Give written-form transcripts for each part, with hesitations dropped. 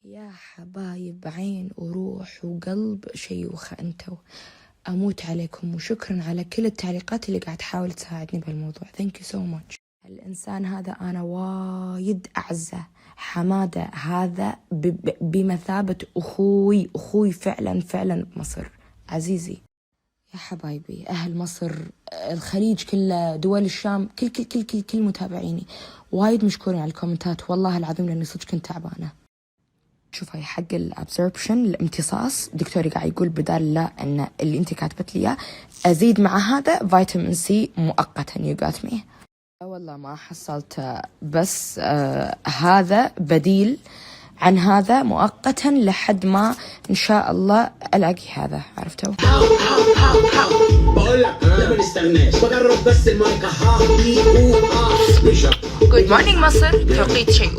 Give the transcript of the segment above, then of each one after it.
يا حبايب عين وروح وقلب شيوخة انتو، اموت عليكم وشكرا على كل التعليقات اللي قاعد تحاول تساعدني بهالموضوع. Thank you so much. الانسان هذا انا وايد اعزه، حماده هذا بمثابة اخوي فعلا بمصر، عزيزي. يا حبايبي أهل مصر، الخليج كله، دول الشام، كل متابعيني وايد مشكورين على الكومنتات، والله العظيم لأني صدق كنت تعبانة. شوف هاي حق الابزوربشن، الامتصاص، دكتوري قاعد يقول بدال لا ان اللي انت كاتبت لي ازيد مع هذا فيتامين سي مؤقتا. يو جات مي. والله ما حصلت، بس هذا بديل عن هذا مؤقتا لحد ما ان شاء الله الاقي هذا، عرفتوا؟ بقول لك ما نستغناش، بجرب بس المايك. جود مورنينج مصر، توقيت شيء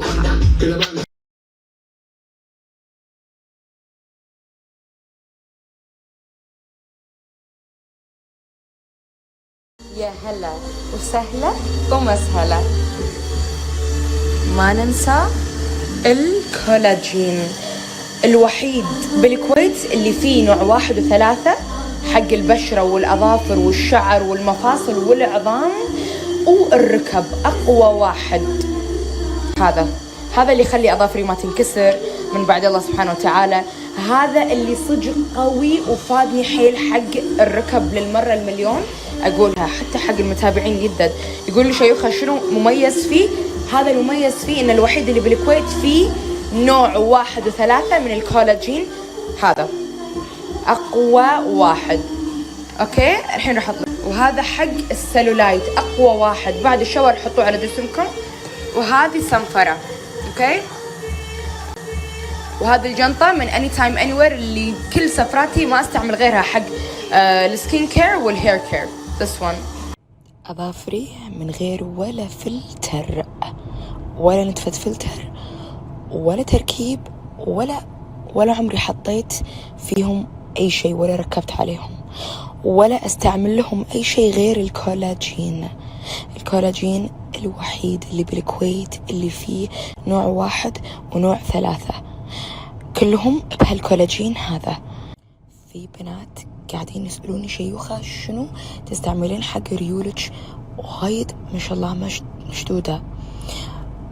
يا هلا وسهلا ومسهلا. ما ننسى الكولاجين الوحيد بالكويت اللي فيه نوع 1 و3 حق البشرة والأظافر والشعر والمفاصل والعظام والركب. أقوى واحد هذا اللي يخلي أظافري ما تنكسر من بعد الله سبحانه وتعالى. هذا اللي صدق قوي وفادني حيل حق الركب للمرة المليون. أقولها حتى حق المتابعين جدا يقول لي شيوخة شنو مميز فيه؟ هذا المميز فيه إن الوحيد اللي بالكويت فيه نوع 1 و3 من الكولاجين. هذا أقوى واحد. أوكي الحين راح أطلع. وهذا حق السلولايت أقوى واحد، بعد الشاور حطوه على جسمكم. وهذه صنفرة. أوكي، وهذه الجنطة من Anytime Anywhere اللي كل سفراتي ما استعمل غيرها حق السكين كير والهير كير. This one. أظافري من غير ولا فلتر، ولا نتفة فلتر، ولا تركيب، ولا عمري حطيت فيهم أي شيء، ولا ركبت عليهم، ولا أستعمل لهم أي شيء غير الكولاجين. الكولاجين الوحيد اللي بالكويت اللي فيه نوع 1 ونوع 3، كلهم بهالكولاجين هذا. في بنات قاعدين يسألوني شيوخة شنو تستعملين حق ريولك وايد ما شاء الله مشدودة.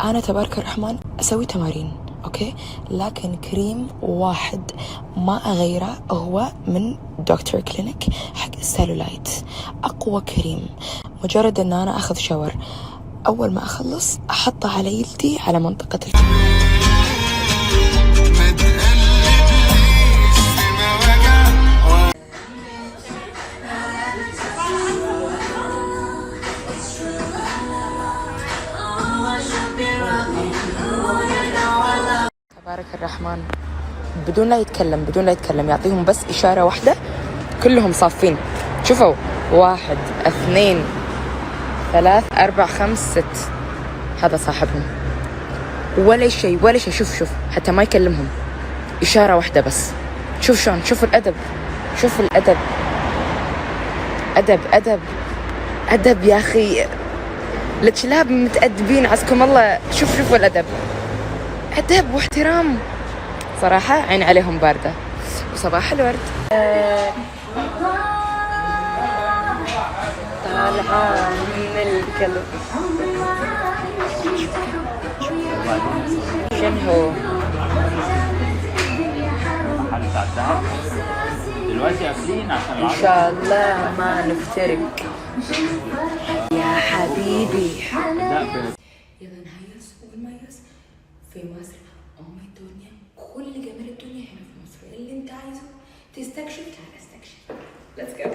أنا تبارك الرحمن أسوي تمارين أوكي، لكن كريم واحد ما أغيره هو من دكتور كلينيك حق السلولايت، أقوى كريم. مجرد أن أنا أخذ شاور أول ما أخلص أحطه على يدي على منطقة تبارك الرحمن. بدون لا يتكلم يعطيهم بس إشارة واحدة كلهم صافين. شوفوا 1 2 3 4 5 6، هذا صاحبهم. ولا شيء شوف حتى ما يكلمهم، إشارة واحدة بس. شوف شلون، شوف الأدب، شوف الأدب. أدب يا أخي، الكلاب متأدبين عزكم الله. شوف الأدب، أدب واحترام صراحة. عين عليهم باردة. وصباح الورد. طالعة من الكلب. شنو محل بتاع الذهب دلوقتي قافلين عشان إن شاء الله ما نفترق يا حبيبي. يلا نهيص ونميز في مصر. الدنيا كل جمال الدنيا هنا في مصر. اللي انت عايزه تستكشف تعال استكشف. Let's go.